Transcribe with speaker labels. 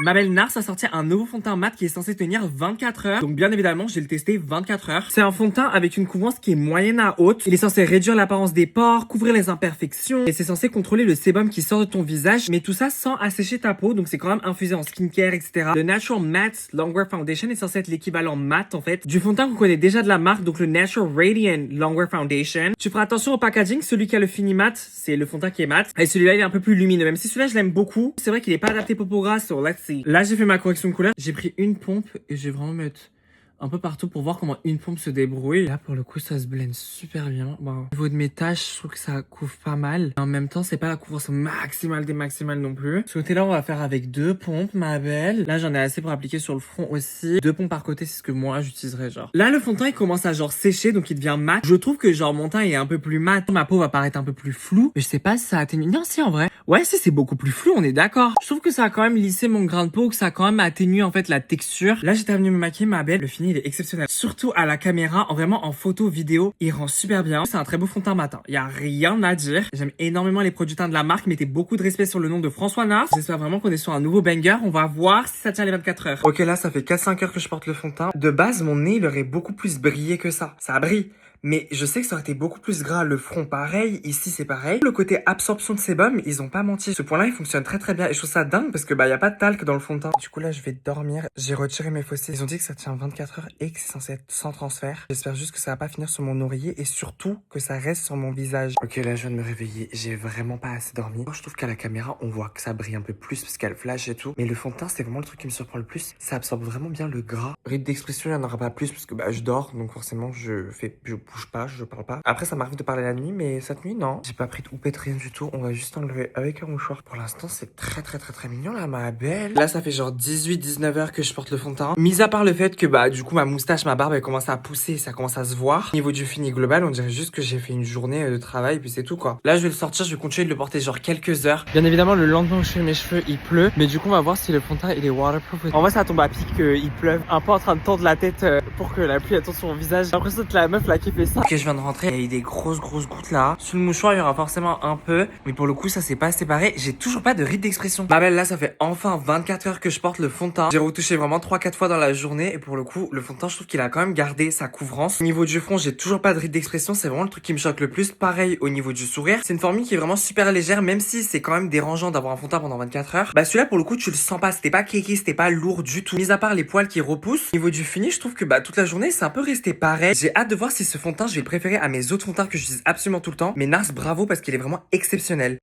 Speaker 1: Ma belle Nars a sorti un nouveau fond de teint mat qui est censé tenir 24 heures. Donc bien évidemment, j'ai le testé 24 heures. C'est un fond de teint avec une couvrance qui est moyenne à haute. Il est censé réduire l'apparence des pores, couvrir les imperfections et c'est censé contrôler le sébum qui sort de ton visage, mais tout ça sans assécher ta peau. Donc c'est quand même infusé en skincare, etc. Le Natural Matte Longwear Foundation est censé être l'équivalent mat en fait du fond de teint qu'on connaît déjà de la marque, donc le Natural Radiant Longwear Foundation. Tu feras attention au packaging. Celui qui a le fini mat, c'est le fond de teint qui est mat. Et celui-là, il est un peu plus lumineux. Même si celui-là, je l'aime beaucoup. C'est vrai qu'il est pas adapté peau grasse, so let's see. Là, j'ai fait ma correction de couleur. J'ai pris une pompe et je vais vraiment mettre un peu partout pour voir comment une pompe se débrouille. Là, pour le coup, ça se blende super bien. Bon, au niveau de mes taches, je trouve que ça couvre pas mal. En même temps, c'est pas la couvrance maximale des maximales non plus. Ce côté-là, on va faire avec 2 pompes, ma belle. Là, j'en ai assez pour appliquer sur le front aussi. 2 pompes par côté, c'est ce que moi, j'utiliserais, genre. Là, le fond de teint, il commence à, genre, sécher, donc il devient mat. Je trouve que, genre, mon teint est un peu plus mat. Ma peau va paraître un peu plus floue. Mais je sais pas si ça atténue. Non, si, en vrai. Ouais, si, c'est beaucoup plus flou, on est d'accord. Je trouve que ça a quand même lissé mon grain de peau, que ça a quand même atténué, en fait, la texture. Là, j'étais venu me maquiller, ma belle. Le fini, il est exceptionnel. Surtout à la caméra, vraiment en photo, vidéo, il rend super bien. C'est un très beau fond de teint matin. Il y a rien à dire. J'aime énormément les produits teints de la marque. Mettez beaucoup de respect sur le nom de François Nars. J'espère vraiment qu'on est sur un nouveau banger. On va voir si ça tient les 24 heures. Ok, là, ça fait 4-5 heures que je porte le fond de teint. De base, mon nez, il aurait beaucoup plus brillé que ça. Ça brille. Mais je sais que ça aurait été beaucoup plus gras. Le front, pareil. Ici, c'est pareil. Le côté absorption de sébum, ils ont pas menti. Ce point-là, il fonctionne très très bien. Et je trouve ça dingue parce que y a pas de talc dans le fond de teint. Du coup, là, je vais dormir. J'ai retiré mes fossiles. Ils ont dit que ça tient 24 heures et que c'est censé être sans transfert. J'espère juste que ça va pas finir sur mon oreiller et surtout que ça reste sur mon visage. Ok, là, je viens de me réveiller. J'ai vraiment pas assez dormi. Moi, je trouve qu'à la caméra, on voit que ça brille un peu plus parce qu'elle flash et tout. Mais le fond de teint, c'est vraiment le truc qui me surprend le plus. Ça absorbe vraiment bien le gras. Ride d'expression, il y en aura pas plus parce que je dors. Donc forcément, je bouge pas, je parle pas. Après, ça m'arrive de parler la nuit, mais cette nuit, non. J'ai pas pris de houppette, rien du tout. On va juste enlever avec un mouchoir. Pour l'instant, c'est très, très, très, très mignon, là, ma belle. Là, ça fait genre 18-19 heures que je porte le fond de teint. Mis à part le fait que, du coup, ma moustache, ma barbe, elle commence à pousser, ça commence à se voir. Au niveau du fini global, on dirait juste que j'ai fait une journée de travail, puis c'est tout, quoi. Là, je vais le sortir, je vais continuer de le porter genre quelques heures. Bien évidemment, le lendemain où je fais mes cheveux, il pleut. Mais du coup, on va voir si le fond de teint, il est waterproof. En vrai, ça tombe à pic qu'il pleuve. Un peu en train de tendre la tête pour que la pluie elle tombe sur mon visage. J'ai l'impression d'être la meuf là qui fait ça. Ok, je viens de rentrer. Il y a eu des grosses gouttes là. Sur le mouchoir, il y aura forcément un peu. Mais pour le coup, ça s'est pas séparé. J'ai toujours pas de ride d'expression. Ma belle, là, ça fait enfin 24 heures que je porte le fond de teint. J'ai retouché vraiment 3-4 fois dans la journée. Et pour le coup, le fond de teint, je trouve qu'il a quand même gardé sa couvrance. Au niveau du front, j'ai toujours pas de ride d'expression. C'est vraiment le truc qui me choque le plus. Pareil au niveau du sourire. C'est une formule qui est vraiment super légère, même si c'est quand même dérangeant d'avoir un fond de teint pendant 24 heures. Celui-là, pour le coup, tu le sens pas. C'était pas kéké, c'était pas lourd du tout. Mis à part les poils qui repoussent. Au niveau du fini, je trouve que toute la journée, c'est un peu resté pareil. J'ai hâte de voir si ce fond de teint, je vais le préférer à mes autres fonds de teint que j'utilise absolument tout le temps. Mais Nars, bravo parce qu'il est vraiment exceptionnel.